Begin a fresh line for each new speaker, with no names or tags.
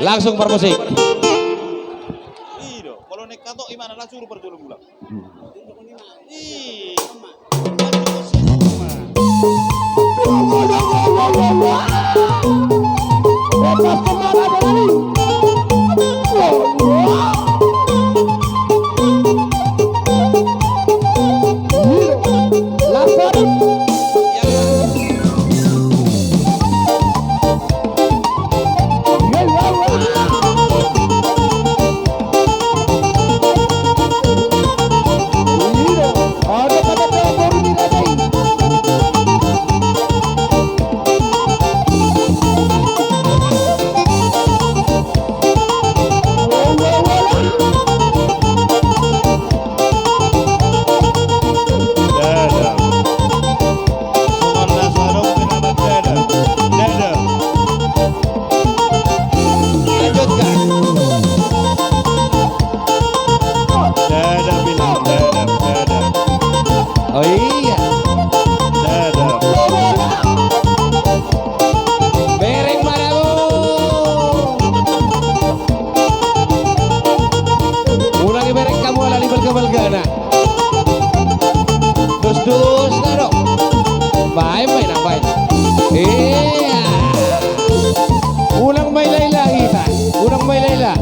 Langsung bermusik.
Iya, kalau naik katok gimana langsung berjual bulan. Ih,
Oh iya. Bereng mana bu? Ulangi bereng kamu ala libel kebalgana. Dus naro. Baik main apa ini? Iya. Ulang may layla kita. Ulang may layla.